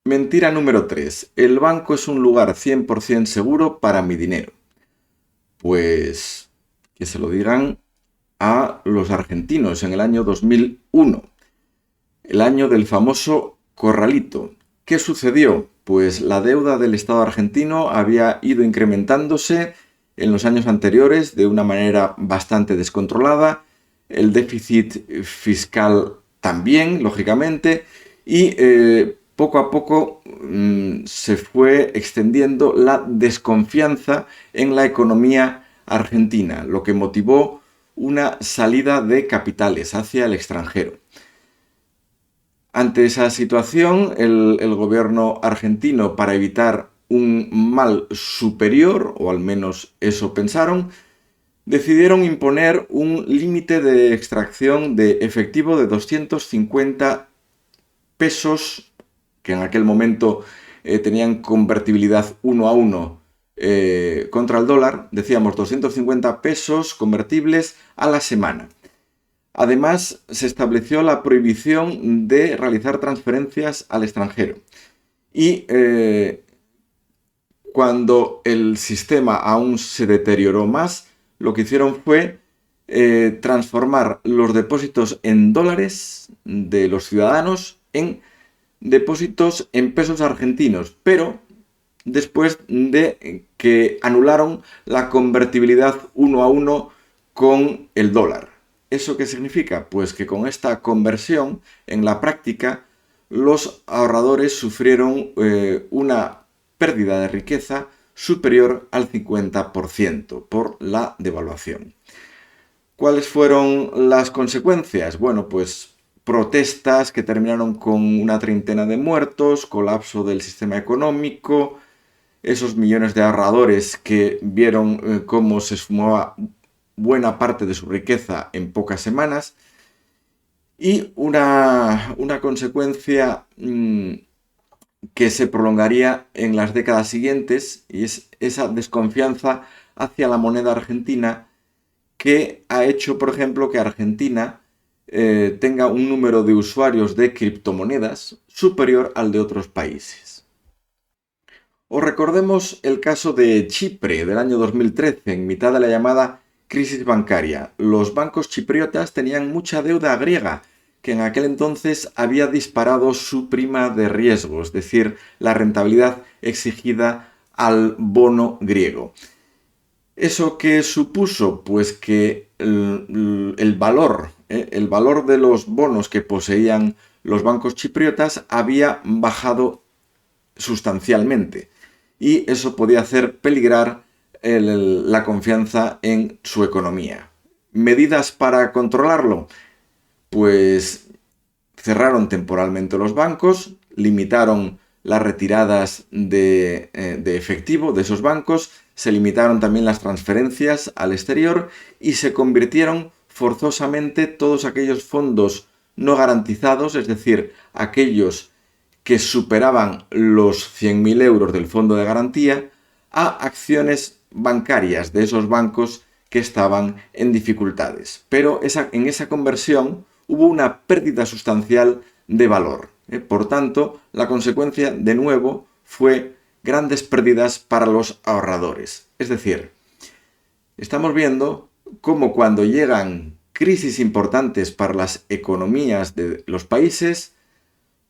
Mentira número 3. El banco es un lugar 100% seguro para mi dinero. Pues que se lo digan a los argentinos en el año 2001, el año del famoso corralito. ¿Qué sucedió? Pues la deuda del Estado argentino había ido incrementándose en los años anteriores de una manera bastante descontrolada, el déficit fiscal también, lógicamente, y poco a poco se fue extendiendo la desconfianza en la economía argentina, lo que motivó una salida de capitales hacia el extranjero. Ante esa situación, el gobierno argentino, para evitar un mal superior, o al menos eso pensaron, decidieron imponer un límite de extracción de efectivo de 250 pesos, que en aquel momento tenían convertibilidad 1 a 1 contra el dólar, decíamos 250 pesos convertibles a la semana. Además, se estableció la prohibición de realizar transferencias al extranjero. Y cuando el sistema aún se deterioró más, lo que hicieron fue transformar los depósitos en dólares de los ciudadanos en depósitos en pesos argentinos, pero después de que anularon la convertibilidad 1 a 1 con el dólar. ¿Eso qué significa? Pues que con esta conversión, en la práctica, los ahorradores sufrieron una pérdida de riqueza superior al 50% por la devaluación. ¿Cuáles fueron las consecuencias? Bueno, pues protestas que terminaron con una treintena de muertos, colapso del sistema económico, esos millones de ahorradores que vieron cómo se esfumaba buena parte de su riqueza en pocas semanas, y una consecuencia que se prolongaría en las décadas siguientes, y es esa desconfianza hacia la moneda argentina, que ha hecho, por ejemplo, que Argentina tenga un número de usuarios de criptomonedas superior al de otros países. O recordemos el caso de Chipre del año 2013, en mitad de la llamada crisis bancaria. Los bancos chipriotas tenían mucha deuda griega, que en aquel entonces había disparado su prima de riesgo, es decir, la rentabilidad exigida al bono griego. ¿Eso qué supuso? Pues que el valor de los bonos que poseían los bancos chipriotas había bajado sustancialmente, y eso podía hacer peligrar la confianza en su economía. ¿Medidas para controlarlo? Pues cerraron temporalmente los bancos, limitaron las retiradas de efectivo de esos bancos, se limitaron también las transferencias al exterior y se convirtieron forzosamente todos aquellos fondos no garantizados, es decir, aquellos que superaban los 100.000 euros del fondo de garantía, a acciones bancarias de esos bancos que estaban en dificultades. Pero en esa conversión hubo una pérdida sustancial de valor. Por tanto, la consecuencia, de nuevo, fue grandes pérdidas para los ahorradores. Es decir, estamos viendo cómo cuando llegan crisis importantes para las economías de los países,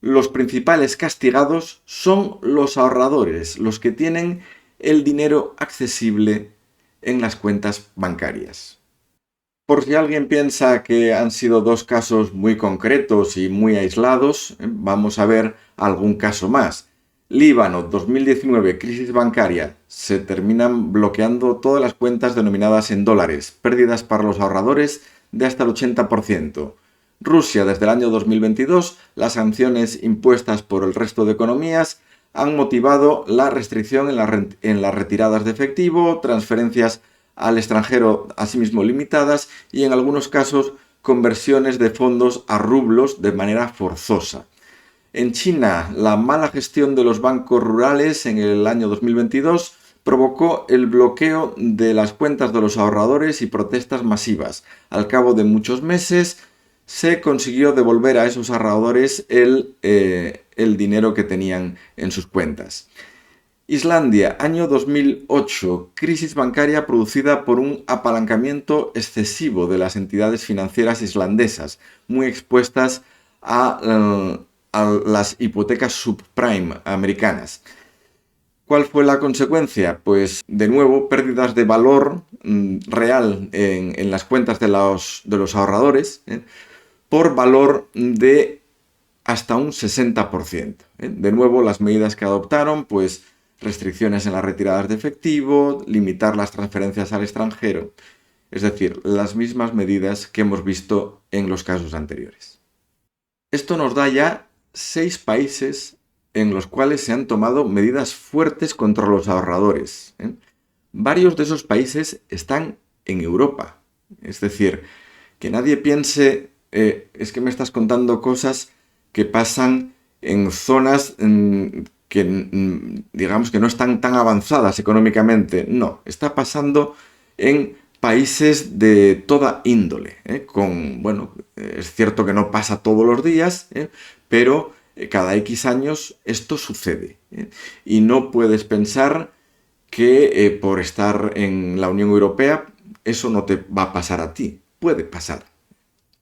los principales castigados son los ahorradores, los que tienen el dinero accesible en las cuentas bancarias. Por si alguien piensa que han sido dos casos muy concretos y muy aislados, vamos a ver algún caso más. Líbano, 2019, crisis bancaria. Se terminan bloqueando todas las cuentas denominadas en dólares, pérdidas para los ahorradores de hasta el 80%. Rusia, desde el año 2022, las sanciones impuestas por el resto de economías han motivado la restricción en las retiradas de efectivo, transferencias al extranjero asimismo limitadas y en algunos casos conversiones de fondos a rublos de manera forzosa. En China, la mala gestión de los bancos rurales en el año 2022 provocó el bloqueo de las cuentas de los ahorradores y protestas masivas. Al cabo de muchos meses se consiguió devolver a esos ahorradores el dinero que tenían en sus cuentas. Islandia, año 2008, crisis bancaria producida por un apalancamiento excesivo de las entidades financieras islandesas, muy expuestas a las hipotecas subprime americanas. ¿Cuál fue la consecuencia? Pues, de nuevo, pérdidas de valor real en las cuentas de los ahorradores, por valor de hasta un 60%. De nuevo, las medidas que adoptaron, pues restricciones en las retiradas de efectivo, limitar las transferencias al extranjero, es decir, las mismas medidas que hemos visto en los casos anteriores. Esto nos da ya 6 países en los cuales se han tomado medidas fuertes contra los ahorradores. Varios de esos países están en Europa. Es decir, que nadie piense, es que me estás contando cosas que pasan en zonas que digamos que no están tan avanzadas económicamente. No, está pasando en países de toda índole. Es cierto que no pasa todos los días, pero cada X años esto sucede. Y no puedes pensar que por estar en la Unión Europea eso no te va a pasar a ti. Puede pasar.